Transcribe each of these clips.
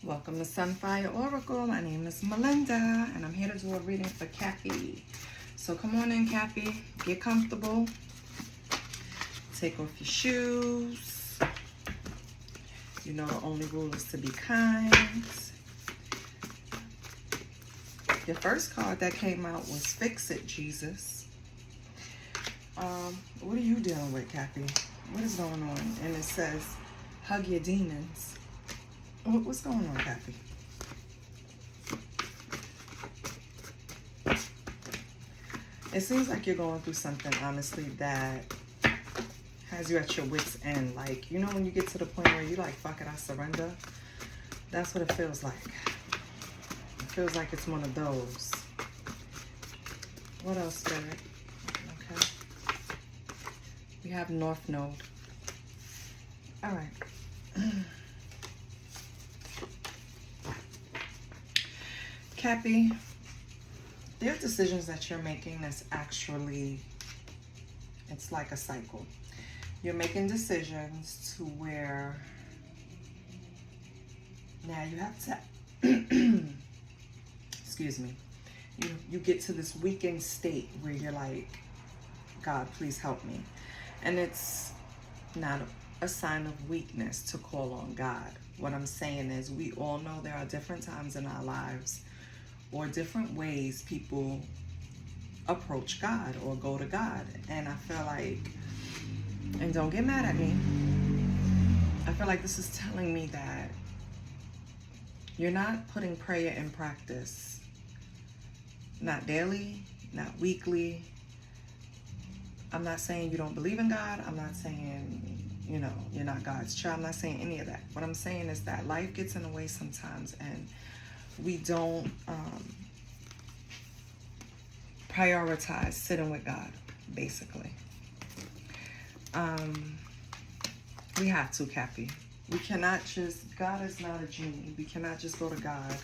Welcome to Sunfire Oracle. My name is Melinda, and I'm here to do a reading for Cappy. So come on in, Cappy. Get comfortable. Take off your shoes. You know the only rule is to be kind. Your first card that came out was Fix It, Jesus. What are you dealing with, Cappy? What is going on? And it says, hug your demons. What's going on, Cappy? It seems like you're going through something, honestly, that has you at your wit's end. Like, you know when you get to the point where you're like, fuck it, I surrender? That's what it feels like. It feels like it's one of those. What else, Spirit? Okay. We have North Node. All right. Cappy, there are decisions that you're making that's actually, it's like a cycle. You're making decisions to where now you have to, excuse me, you get to this weakened state where you're like, God, please help me. And it's not a sign of weakness to call on God. What I'm saying is we all know there are different times in our lives or different ways people approach God or go to God. And I feel like, and don't get mad at me, I feel like this is telling me that you're not putting prayer in practice. Not daily, not weekly. I'm not saying you don't believe in God. I'm not saying, you know, you're not God's child. I'm not saying any of that. What I'm saying is that life gets in the way sometimes, and we don't prioritize sitting with God, basically. We have to, Cappy. We cannot just, God is not a genie. We cannot just go to God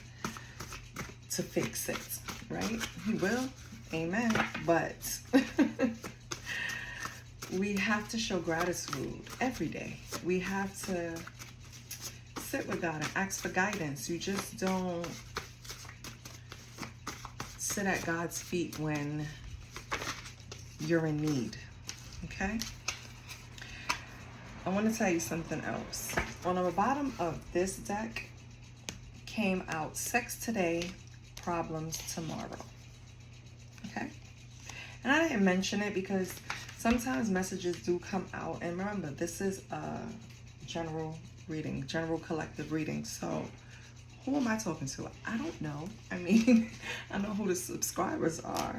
to fix it, right? He will, amen. But we have to show gratitude every day. We have to sit with God and ask for guidance. You just don't sit at God's feet when you're in need, okay? I want to tell you something else. On the bottom of this deck came out sex today, problems tomorrow, okay? And I didn't mention it because sometimes messages do come out. And remember, this is a general reading, general collective reading. So who am I talking to? I don't know. I mean, I know who the subscribers are.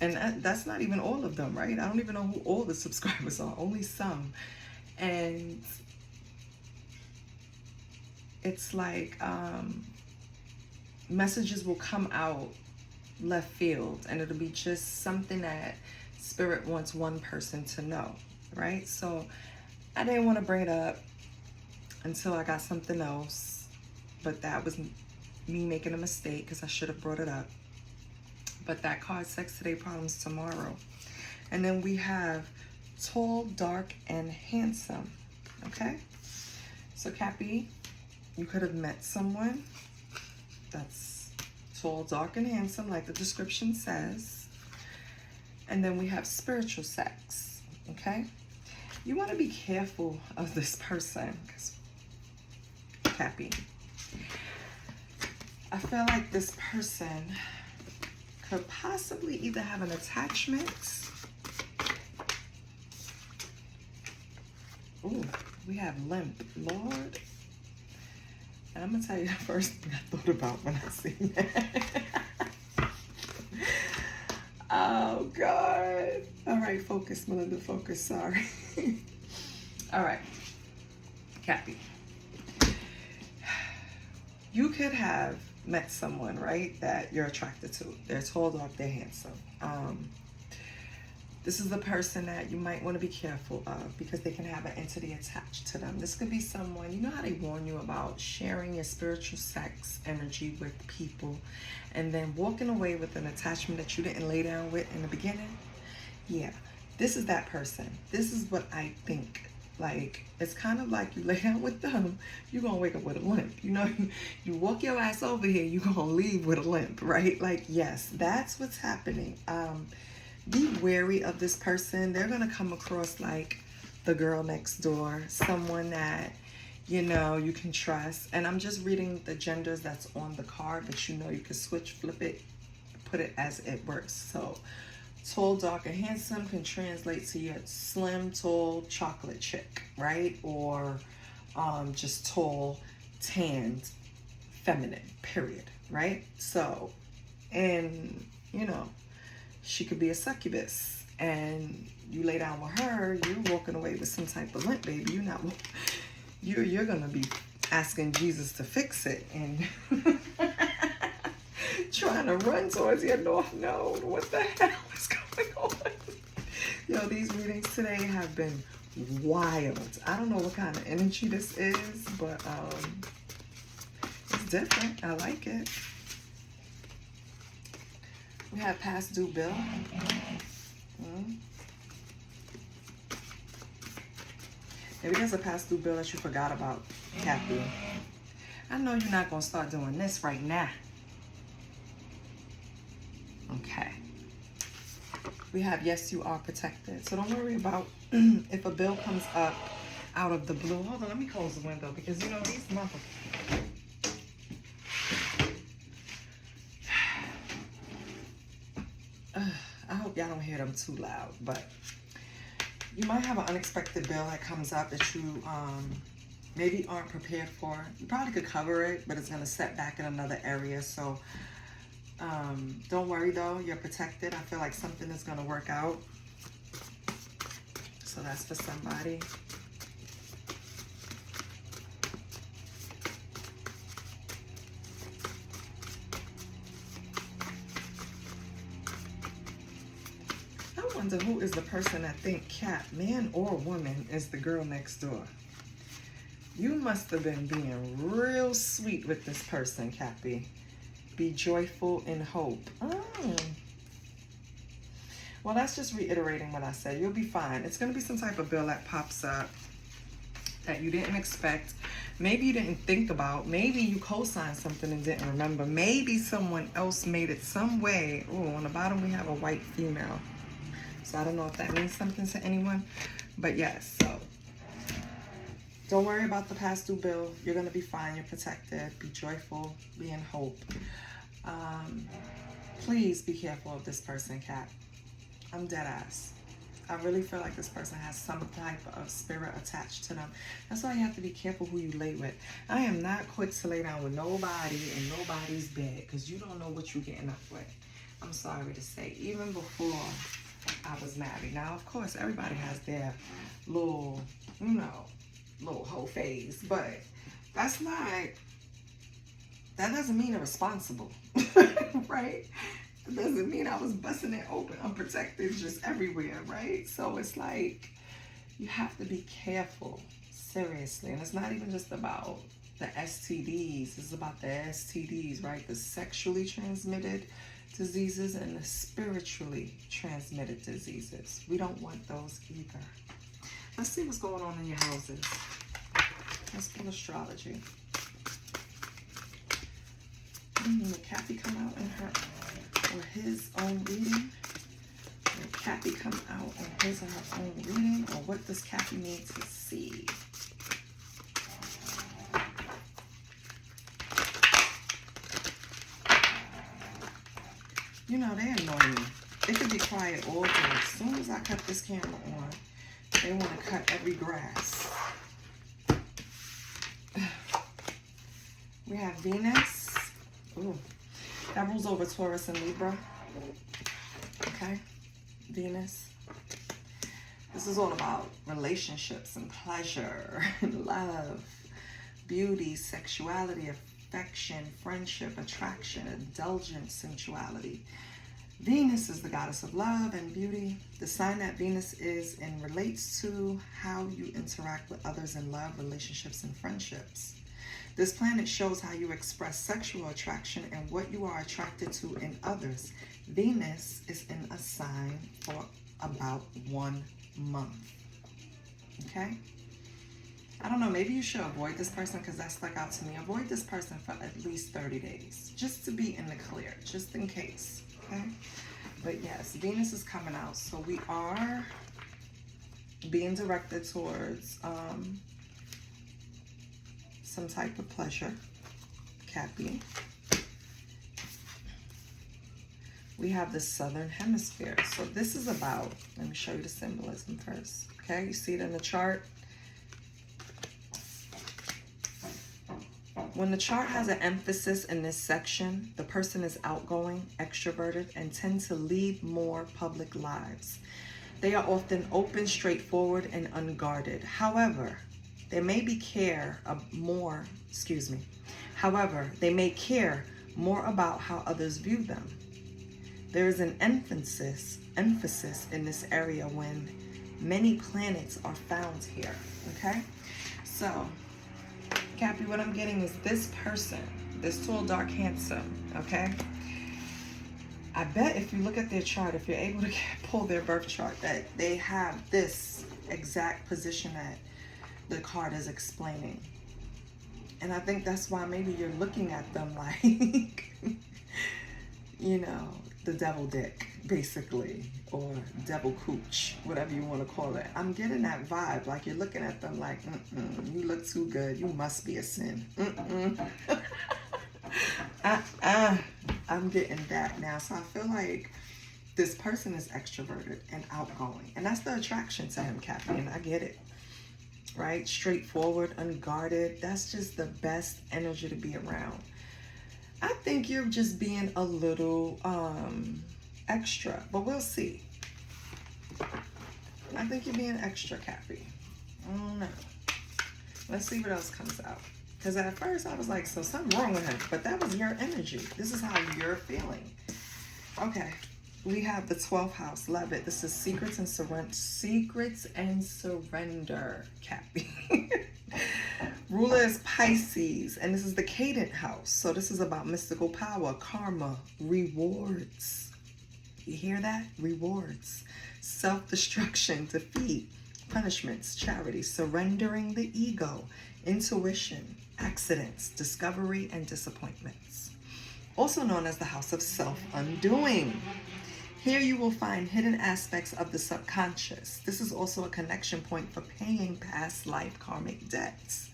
And that's not even all of them, right? I don't even know who all the subscribers are, only some. And it's like messages will come out left field, and it'll be just something that Spirit wants one person to know, right? So I didn't want to bring it up until I got something else, but that was me making a mistake because I should have brought it up. But that card, sex today, problems tomorrow. And then we have tall, dark, and handsome, okay? So Cappy, you could have met someone that's tall, dark, and handsome, like the description says. And then we have spiritual sex, okay? You want to be careful of this person, because Cappy, I feel like this person could possibly either have an attachment. Ooh, we have limp, Lord. And I'm gonna tell you the first thing I thought about when I seen that. Oh God. All right, focus, Melinda, focus, sorry. All right, Cappy. You could have met someone, right, that you're attracted to. They're tall, dark, they're handsome. This is the person that you might want to be careful of because they can have an entity attached to them. This could be someone, you know how they warn you about sharing your spiritual sex energy with people and then walking away with an attachment that you didn't lay down with in the beginning? Yeah, this is that person. This is what I think Like, it's kind of like you lay down with them, you're going to wake up with a limp. You know, you walk your ass over here, you're going to leave with a limp, right? Like, yes, that's what's happening. Be wary of this person. They're going to come across like the girl next door, someone that, you know, you can trust. And I'm just reading the genders that's on the card, but you know, you can switch, flip it, put it as it works. So tall, dark, and handsome can translate to your slim, tall, chocolate chick, right? Or just tall, tanned, feminine, period, right? So, and, you know, she could be a succubus, and you lay down with her, you're walking away with some type of limp, baby. You're going to be asking Jesus to fix it and trying to run towards your north node. What the hell is going on? Yo, these readings today have been wild. I don't know what kind of energy this is, but it's different. I like it. We have past due bill. Maybe there's a past due bill that you forgot about, Kathy. I know you're not going to start doing this right now. Okay. We have yes, you are protected. So don't worry about if a bill comes up out of the blue. Hold on, let me close the window because, you know, these motherfuckers. I hope y'all don't hear them too loud, but you might have an unexpected bill that comes up that you maybe aren't prepared for. You probably could cover it, but it's going to set back in another area. So don't worry though, you're protected. I feel like something is going to work out. So that's for somebody. I wonder who is the person that think Cat, man or woman, is the girl next door. You must have been being real sweet with this person, Cappy. Be joyful in hope. Well, that's just reiterating what I said. You'll be fine. It's going to be some type of bill that pops up that you didn't expect. Maybe you didn't think about. Maybe you co-signed something and didn't remember. Maybe someone else made it some way. Oh, on the bottom we have a white female. So I don't know if that means something to anyone. But yes, so don't worry about the past due bill. You're going to be fine. You're protected. Be joyful. Be in hope. Please be careful of this person, Cat. I'm dead ass. I really feel like this person has some type of spirit attached to them. That's why you have to be careful who you lay with. I am not quick to lay down with nobody in nobody's bed because you don't know what you're getting up with. I'm sorry to say. Even before I was married. Now, of course, everybody has their little, you know, little hoe phase, but that's not, that doesn't mean irresponsible, right? It doesn't mean I was busting it open unprotected just everywhere, right? So it's like, you have to be careful, seriously. And it's not even just about the STDs, it's about the STDs, right? The sexually transmitted diseases and the spiritually transmitted diseases. We don't want those either. Let's see what's going on in your houses. Let's pull astrology. Will Kathy come out in her or his own reading? Will Kathy come out in his or her own reading? Or what does Kathy need to see? You know, they annoy me. They could be quiet all day. As soon as I cut this camera on, they want to cut every grass. We have Venus. Ooh, that rules over Taurus and Libra. Okay, Venus. This is all about relationships and pleasure and love, beauty, sexuality, affection, friendship, attraction, indulgence, sensuality. Venus is the goddess of love and beauty. The sign that Venus is in relates to how you interact with others in love, relationships, and friendships. This planet shows how you express sexual attraction and what you are attracted to in others. Venus is in a sign for about 1 month. Okay? I don't know, maybe you should avoid this person because that stuck out to me. Avoid this person for at least 30 days, just to be in the clear, just in case, okay? But yes, Venus is coming out, so we are being directed towards some type of pleasure, Cappy. We have the Southern Hemisphere. So this is about, let me show you the symbolism first, okay? You see it in the chart? When the chart has an emphasis in this section, the person is outgoing, extroverted, and tend to lead more public lives. They are often open, straightforward, and unguarded. However, they may care more about how others view them. There is an emphasis in this area when many planets are found here, okay? So, Cappy, what I'm getting is this person, this tall, dark, handsome, okay? I bet if you look at their chart, if you're able to pull their birth chart, that they have this exact position that the card is explaining. And I think that's why maybe you're looking at them like, you know, the devil dick, basically, or devil cooch, whatever you want to call it. I'm getting that vibe, like you're looking at them like, you look too good, you must be a sin. I'm getting that now. So I feel like this person is extroverted and outgoing, and that's the attraction to him, Cappy, and I get it, right? Straightforward, unguarded. That's just the best energy to be around. I think you're just being a little extra, but we'll see. I think you're being extra, Cappy. I don't know. Let's see what else comes out. Because at first I was like, so something wrong with him. But that was your energy. This is how you're feeling. Okay. We have the 12th house. Love it. This is secrets and surrender. Secrets and surrender, Cappy. Ruler is Pisces, and this is the Cadent house. So this is about mystical power, karma, rewards. You hear that? Rewards. Self-destruction, defeat, punishments, charity, surrendering the ego, intuition, accidents, discovery, and disappointments. Also known as the house of self-undoing. Here you will find hidden aspects of the subconscious. This is also a connection point for paying past life karmic debts.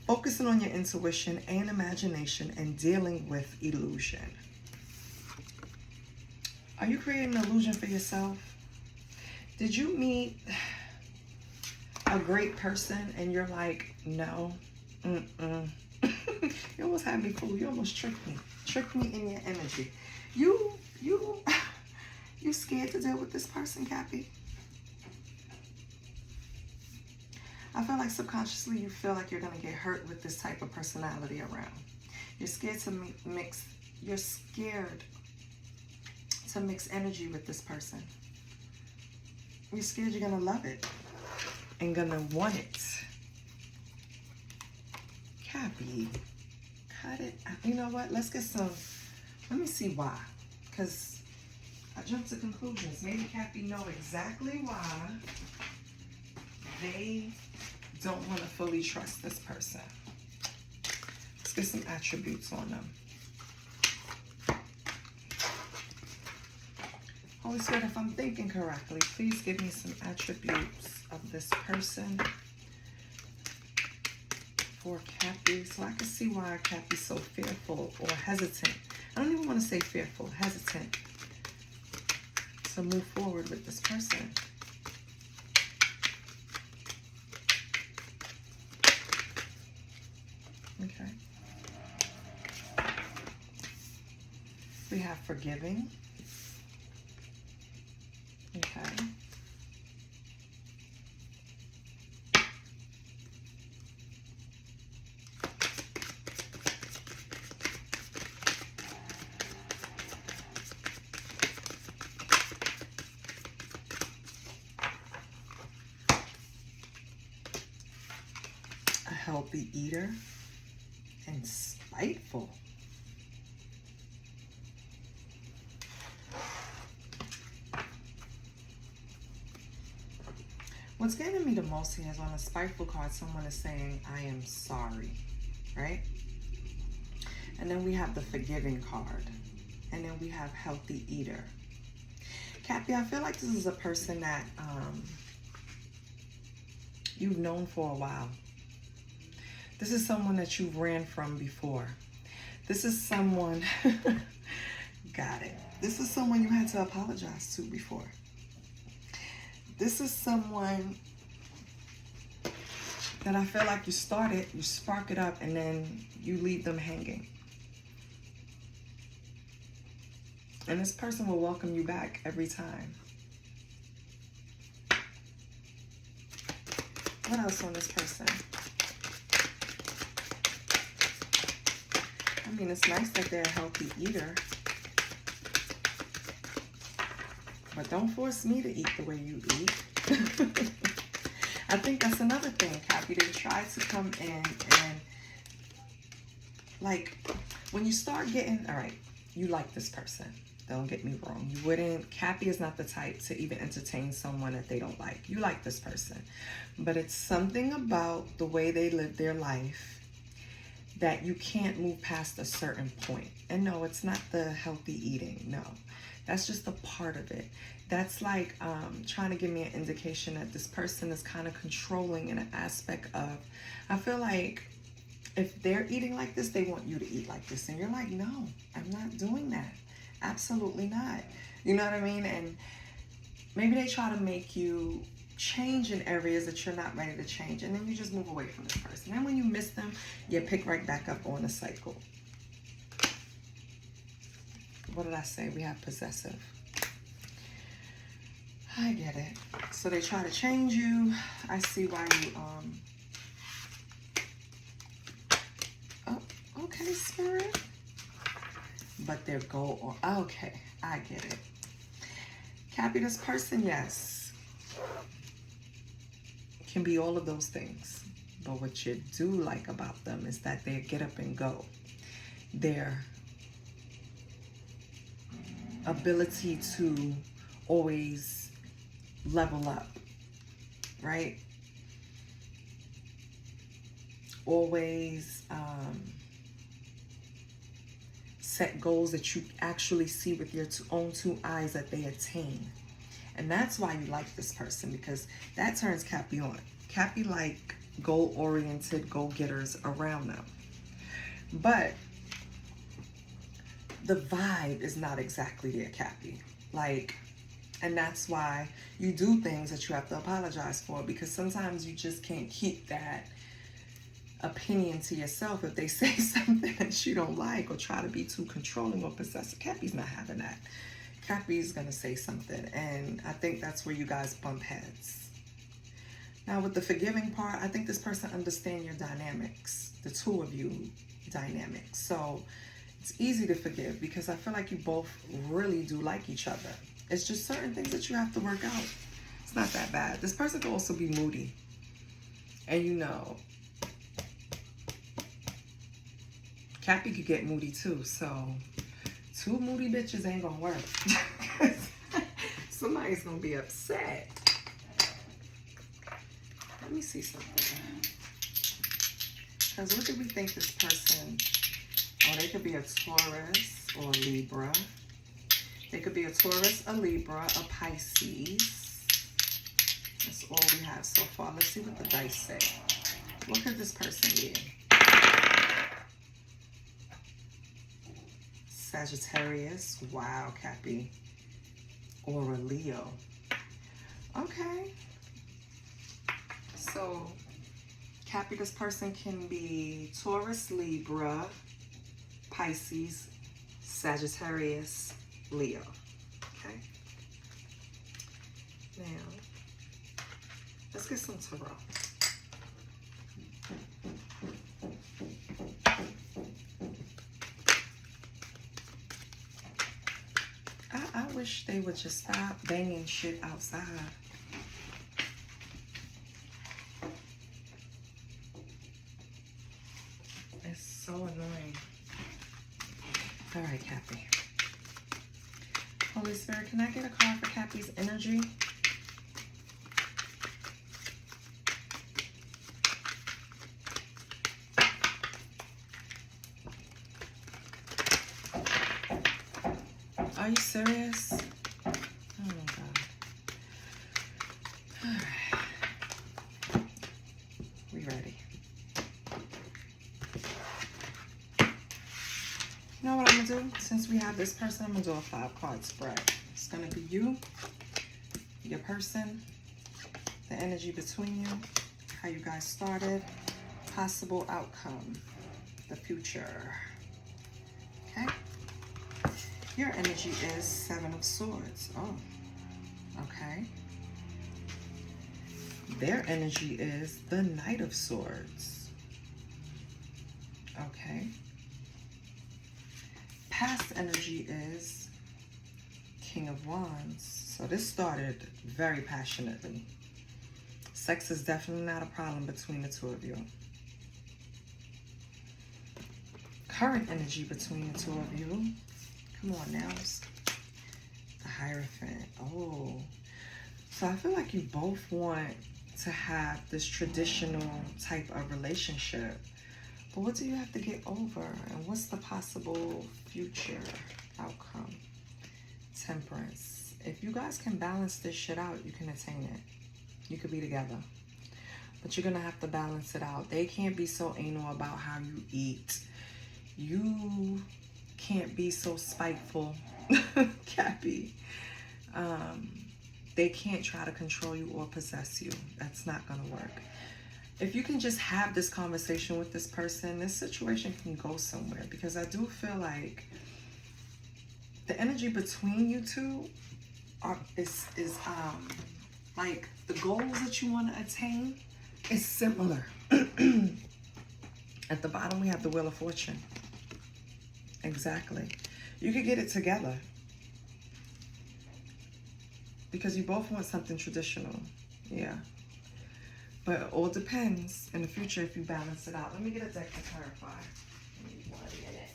Focusing on your intuition and imagination and dealing with illusion. Are you creating an illusion for yourself? Did you meet a great person and you're like, no, You almost had me fooled. You almost tricked me. Tricked me in your energy. You scared to deal with this person, Cappy? I feel like subconsciously you feel like you're going to get hurt with this type of personality around. You're scared to mix energy with this person. You're scared you're going to love it and going to want it. Cappy, cut it. You know what? Let's get some. Let me see why. Because I jumped to conclusions. Maybe Cappy know exactly why they don't want to fully trust this person. Let's get some attributes on them. Holy Spirit, if I'm thinking correctly, please give me some attributes of this person for Cappy, so I can see why Cappy's so fearful or hesitant. I don't even want to say fearful, hesitant to move forward with this person. Okay. We have forgiving. Okay. A healthy eater and spiteful. What's getting me the most here is on a spiteful card, someone is saying, I am sorry, right? And then we have the forgiving card. And then we have healthy eater. Cappy, I feel like this is a person that you've known for a while. This is someone that you ran from before. This is someone, got it. This is someone you had to apologize to before. This is someone that I feel like you started, you spark it up, and then you leave them hanging. And this person will welcome you back every time. What else on this person? I mean, it's nice that they're a healthy eater. But don't force me to eat the way you eat. I think that's another thing, Cappy. They try to come in and, like, when you start getting, all right, you like this person. Don't get me wrong. You wouldn't, Cappy is not the type to even entertain someone that they don't like. You like this person. But it's something about the way they live their life that you can't move past a certain point. And no, it's not the healthy eating. No, that's just a part of it. That's like trying to give me an indication that this person is kind of controlling in an aspect of, I feel like if they're eating like this, they want you to eat like this. And you're like, no, I'm not doing that. Absolutely not. You know what I mean? And maybe they try to make you change in areas that you're not ready to change. And then you just move away from this person. And when you miss them, you pick right back up on the cycle. What did I say? We have possessive. I get it. So they try to change you. I see why you, oh, okay, Spirit. But their goal, okay, I get it. Cappy, this person, yes, can be all of those things. But what you do like about them is that they get up and go. Their ability to always level up, right? Always set goals that you actually see with your own two eyes that they attain. And that's why you like this person, because that turns Cappy on. Cappy like goal-oriented go-getters around them. But the vibe is not exactly there, Cappy. Like, and that's why you do things that you have to apologize for, because sometimes you just can't keep that opinion to yourself. If they say something that you don't like or try to be too controlling or possessive, Cappy's not having that. Cappy's gonna say something, and I think that's where you guys bump heads. Now with the forgiving part, I think this person understands your dynamics, the two of you dynamics. So it's easy to forgive because I feel like you both really do like each other. It's just certain things that you have to work out. It's not that bad. This person could also be moody. And you know, Cappy could get moody too, so two moody bitches ain't gonna work. Somebody's gonna be upset. Let me see something. Because what do we think this person, oh, they could be a Taurus or a Libra. They could be a Taurus, a Libra, a Pisces. That's all we have so far. Let's see what the dice say. What could this person be? Sagittarius. Wow, Cappy. Or a Leo. Okay. So, Cappy, this person can be Taurus, Libra, Pisces, Sagittarius, Leo. Okay. Now, let's get some tarot. I wish they would just stop banging shit outside. It's so annoying. All right, Cappy. Holy Spirit, can I get a card for Cappy's energy? Are you serious? Oh my God. All right. We ready. You know what I'm gonna do? Since we have this person, I'm gonna do a 5-card spread. It's gonna be you, your person, the energy between you, how you guys started, possible outcome, the future. Okay? Your energy is 7 of Swords. Oh, okay. Their energy is the Knight of Swords. Okay. Past energy is King of Wands. So this started very passionately. Sex is definitely not a problem between the two of you. Current energy between the two of you. Come on now. The Hierophant. Oh. So I feel like you both want to have this traditional type of relationship. But what do you have to get over? And what's the possible future outcome? Temperance. If you guys can balance this shit out, you can attain it. You could be together. But you're going to have to balance it out. They can't be so anal about how you eat. You can't be so spiteful, Cappy. They can't try to control you or possess you. That's not going to work. If you can just have this conversation with this person, this situation can go somewhere. Because I do feel like the energy between you two is like the goals that you want to attain is similar. At the bottom, we have the Wheel of Fortune. Exactly. You could get it together. Because you both want something traditional. Yeah. But it all depends in the future if you balance it out. Let me get a deck to clarify. Give me 1 minute.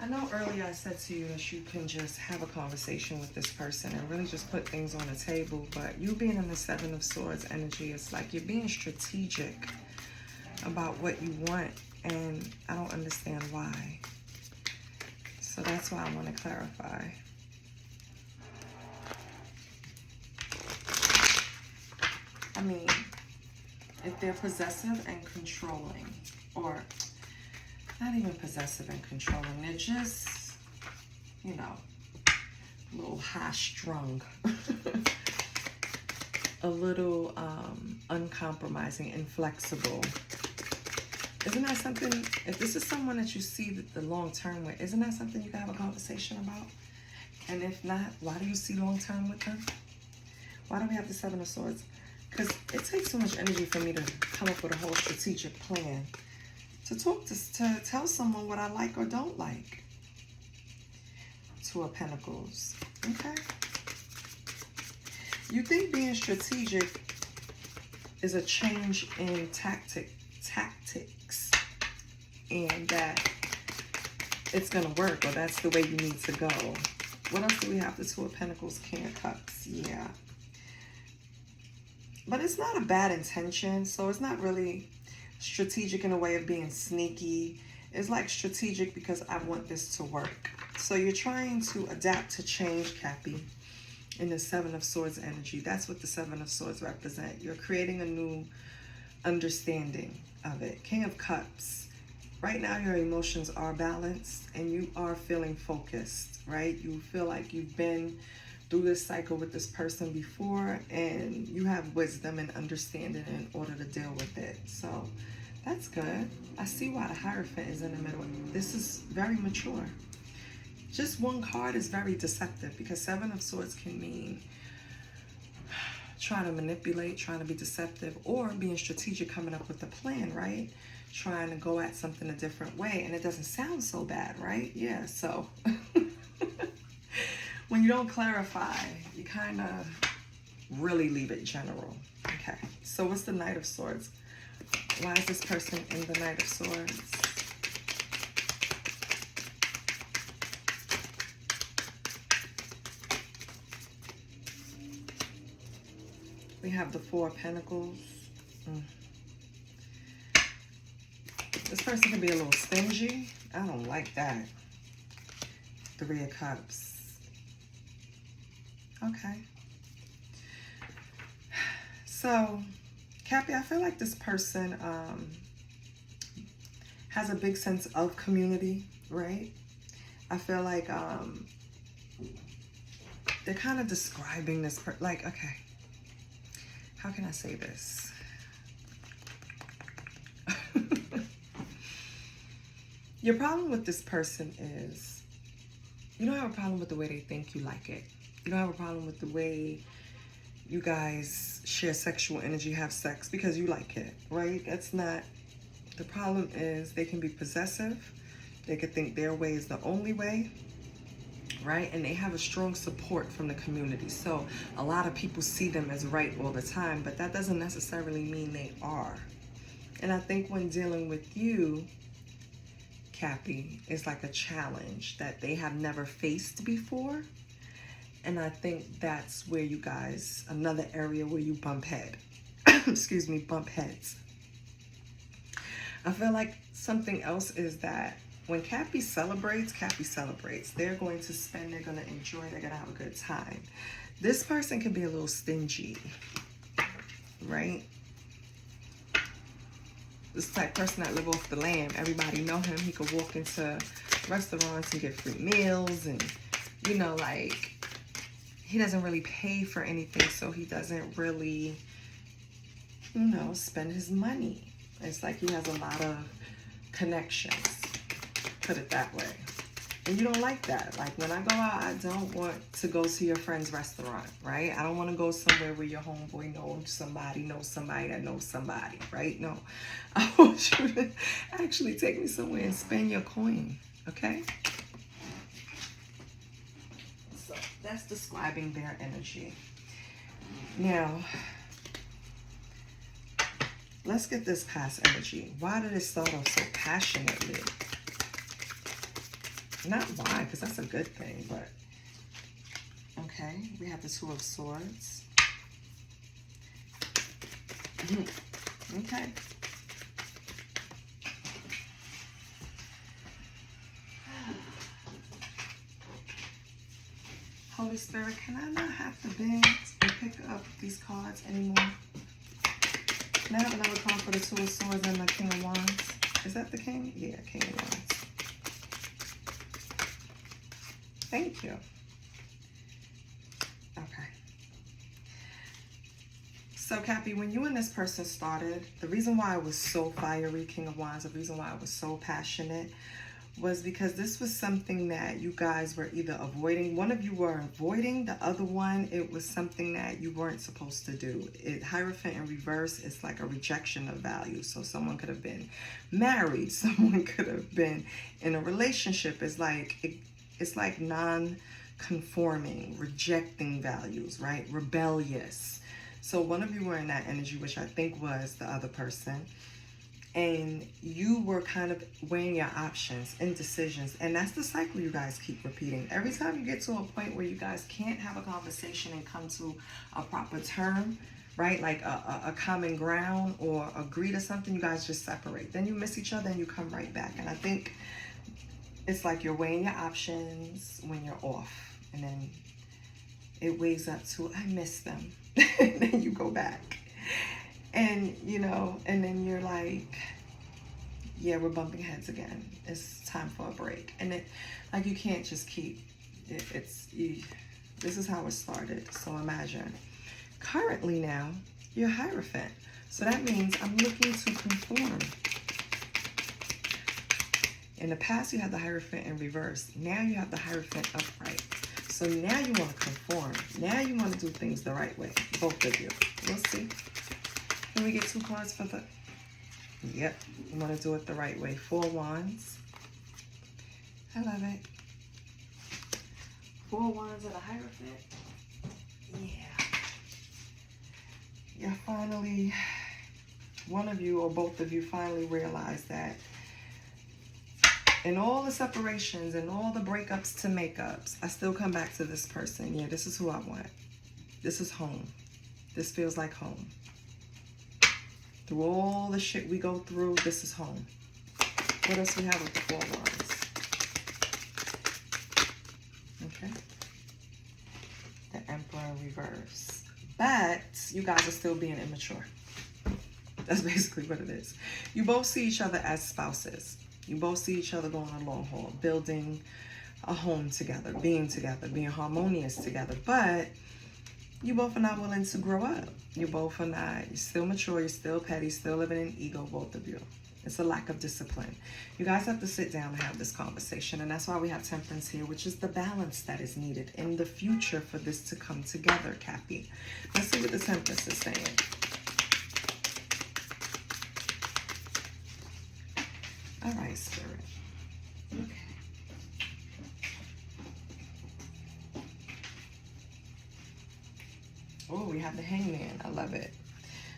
I know earlier I said to you that you can just have a conversation with this person and really just put things on the table, but you being in the 7 of Swords energy, it's like you're being strategic about what you want, and I don't understand why. So that's why I want to clarify. I mean, if they're possessive and controlling, or not even possessive and controlling, they're just, you know, a little high-strung, a little uncompromising, inflexible. Isn't that something, if this is someone that you see the long-term with, isn't that something you can have a conversation about? And if not, why do you see long-term with them? Why do we have the 7 of Swords? Because it takes so much energy for me to come up with a whole strategic plan. To talk to tell someone what I like or don't like. 2 of Pentacles. Okay. You think being strategic is a change in tactics, and that it's gonna work, or that's the way you need to go. What else do we have? The 2 of Pentacles, King of Cups. Yeah. But it's not a bad intention, so it's not really strategic in a way of being sneaky. It's like strategic because I want this to work. So you're trying to adapt to change, Cappy, in the 7 of Swords energy. That's what the 7 of Swords represent. You're creating a new understanding of it. King of Cups. Right now your emotions are balanced and you are feeling focused, right? You feel like you've been through this cycle with this person before and you have wisdom and understanding in order to deal with it. So that's good. I see why the Hierophant is in the middle. This is very mature. Just one card is very deceptive because 7 of Swords can mean trying to manipulate, trying to be deceptive, or being strategic, coming up with a plan, right? Trying to go at something a different way, and it doesn't sound so bad, right? Yeah, so when you don't clarify, you kind of really leave it general. Okay, so what's the Knight of Swords? Why is this person in the Knight of Swords? We have the Four of Pentacles. This person can be a little stingy. I don't like that. Three of Cups. Okay. So, Cappy, I feel like this person has a big sense of community, right? I feel like they're kind of describing this, like, okay, how can I say this? Your problem with this person is you don't have a problem with the way they think you like it. You don't have a problem with the way you guys share sexual energy, have sex because you like it, right? That's not, the problem is they can be possessive. They could think their way is the only way, right? And they have a strong support from the community. So a lot of people see them as right all the time, but that doesn't necessarily mean they are. And I think when dealing with you, Cappy, is like a challenge that they have never faced before. And I think that's where you guys, another area where you bump head. Excuse me, bump heads. I feel like something else is that when Cappy celebrates, they're going to spend, they're going to enjoy, they're going to have a good time. This person can be a little stingy, right? This type of person that live off the land. Everybody know him. He could walk into restaurants and get free meals, and, you know, like, he doesn't really pay for anything, so he doesn't really, you know, spend his money. It's like he has a lot of connections, put it that way. And you don't like that. Like, when I go out, I don't want to go to your friend's restaurant, right? I don't want to go somewhere where your homeboy knows somebody that knows somebody, right? No. I want you to actually take me somewhere and spend your coin, okay? So that's describing their energy. Now, let's get this past energy. Why did it start off so passionately? Not why, because that's a good thing, but okay. We have the Two of Swords. Okay. Holy Spirit, can I not have to bend and pick up these cards anymore? Can I have another card for the Two of Swords and the King of Wands? Is that the King? Yeah, King of Wands. Thank you. Okay. So, Cappy, when you and this person started, the reason why I was so fiery, King of Wands, the reason why I was so passionate was because this was something that you guys were either avoiding. One of you were avoiding, the other one, it was something that you weren't supposed to do. Hierophant in reverse is like a rejection of value. So someone could have been married, someone could have been in a relationship. It's like non-conforming, rejecting values, right? Rebellious. So one of you were in that energy, which I think was the other person. And you were kind of weighing your options, indecisions. And that's the cycle you guys keep repeating. Every time you get to a point where you guys can't have a conversation and come to a proper term, right? Like a common ground or agree to something, you guys just separate. Then you miss each other and you come right back. And I think it's like you're weighing your options when you're off. And then it weighs up to, I miss them. And then you go back. And, you know, and then you're like, yeah, we're bumping heads again. It's time for a break. And it, like, you can't just keep, this is how it started. So imagine. Currently now, you're Hierophant. So that means I'm looking to conform. In the past, you had the Hierophant in reverse. Now you have the Hierophant upright. So now you want to conform. Now you want to do things the right way. Both of you. We'll see. Can we get two cards for the... Yep. You want to do it the right way. Four Wands. I love it. Four Wands and a Hierophant. Yeah. Yeah, finally, one of you or both of you finally realized that in all the separations and all the breakups to makeups, I still come back to this person. Yeah, this is who I want. This is home. This feels like home. Through all the shit we go through, this is home. What else we have with the 4 Wands? Okay. The Emperor in reverse. But you guys are still being immature. That's basically what it is. You both see each other as spouses. You both see each other going a long haul, building a home together, being harmonious together. But you both are not willing to grow up. You both are not, you're still mature, you're still petty, still living in ego, both of you. It's a lack of discipline. You guys have to sit down and have this conversation. And that's why we have Temperance here, which is the balance that is needed in the future for this to come together, Cappy. Let's see what the Temperance is saying. All right, Spirit. Okay. Oh, we have the Hangman. I love it.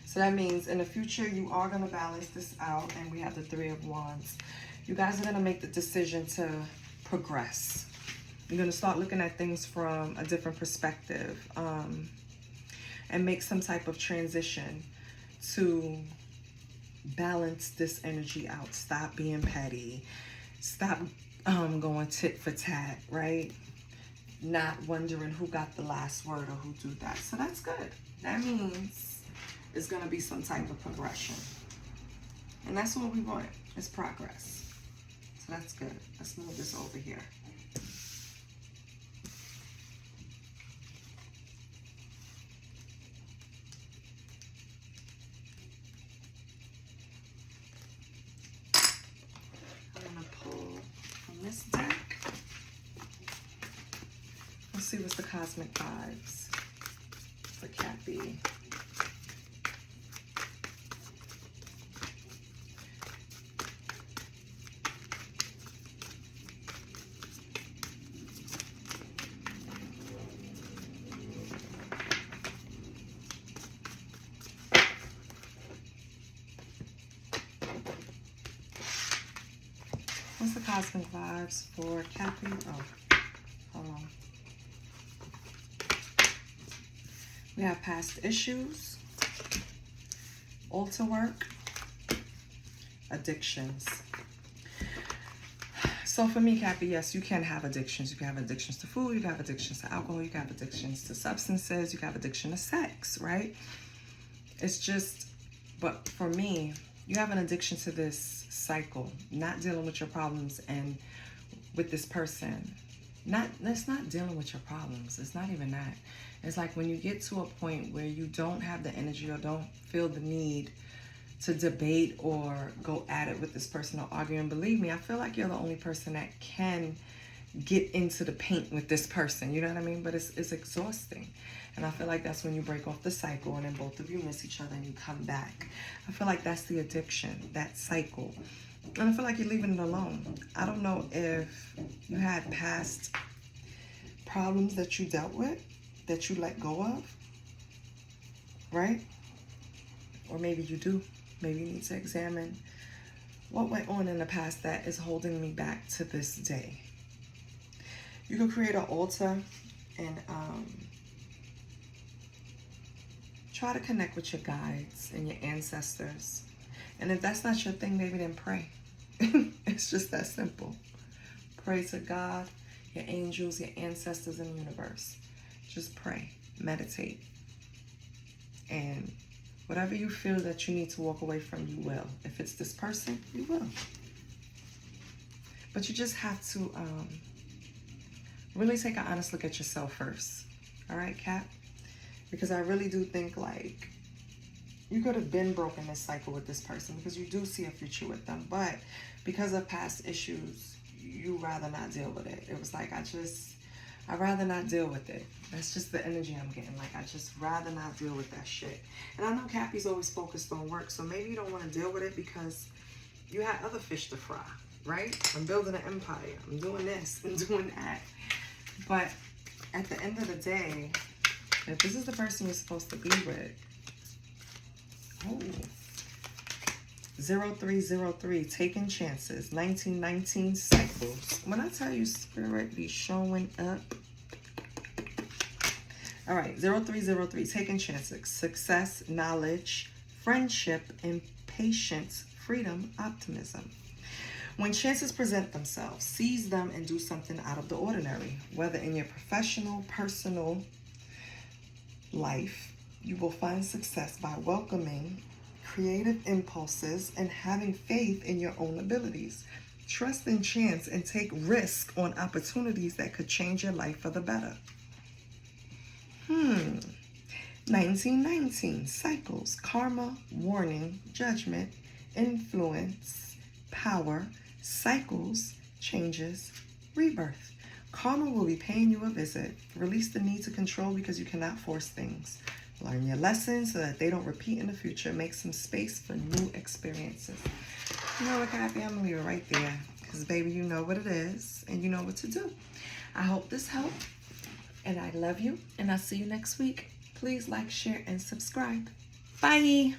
So that means in the future, you are going to balance this out. And we have the 3 of Wands. You guys are going to make the decision to progress. You're going to start looking at things from a different perspective. And make some type of transition to balance this energy out. Stop being petty. Stop going tit for tat, right? Not wondering who got the last word or who do that. So that's good. That means it's going to be some type of progression. And that's what we want, is progress. So that's good. Let's move this over here. I'm going to pull from this deck. Let's see what's the cosmic vibes for Cappy. What's the cosmic vibes for Cappy? Oh, hold on. We have past issues, altar work, addictions. So for me, Cappy, yes, you can have addictions. You can have addictions to food, you can have addictions to alcohol, you can have addictions to substances, you can have addiction to sex, right? It's just, but for me, you have an addiction to this cycle, not dealing with your problems and with this person. That's not dealing with your problems. It's not even that. It's like when you get to a point where you don't have the energy or don't feel the need to debate or go at it with this person or argue. And believe me, I feel like you're the only person that can get into the paint with this person. You know what I mean? But it's exhausting. And I feel like that's when you break off the cycle and then both of you miss each other and you come back. I feel like that's the addiction, that cycle. And I feel like you're leaving it alone. I don't know if you had past problems that you dealt with, that you let go of, right? Or maybe you do. Maybe you need to examine what went on in the past that is holding me back to this day. You can create an altar and try to connect with your guides and your ancestors. And if that's not your thing, maybe then pray. It's just that simple. Pray to God, your angels, your ancestors in the universe. Just pray, meditate. And whatever you feel that you need to walk away from, you will. If it's this person, you will. But you just have to really take an honest look at yourself first. All right, Cap? Because I really do think like you could have been broken this cycle with this person because you do see a future with them. But because of past issues, you rather not deal with it. It was like, I'd rather not deal with it. That's just the energy I'm getting. Like, I just rather not deal with that shit. And I know Cappy's always focused on work, so maybe you don't want to deal with it because you had other fish to fry, right? I'm building an empire. I'm doing this and doing that. But at the end of the day, if this is the person you're supposed to be with, oh, 0303, taking chances, 1919 cycles. When I tell you Spirit be showing up, All right, 0303, taking chances. Success, knowledge, friendship, and patience, freedom, optimism. When chances present themselves, seize them and do something out of the ordinary. Whether in your professional, personal life, you will find success by welcoming creative impulses and having faith in your own abilities. Trust in chance and take risk on opportunities that could change your life for the better. 1919, cycles, karma, warning, judgment, influence, power, cycles, changes, rebirth. Karma will be paying you a visit. Release the need to control because you cannot force things. Learn your lessons so that they don't repeat in the future. Make some space for new experiences. You know what, Happy? I'm going to leave it right there. Because, baby, you know what it is. And you know what to do. I hope this helped. And I love you. And I'll see you next week. Please like, share, and subscribe. Bye.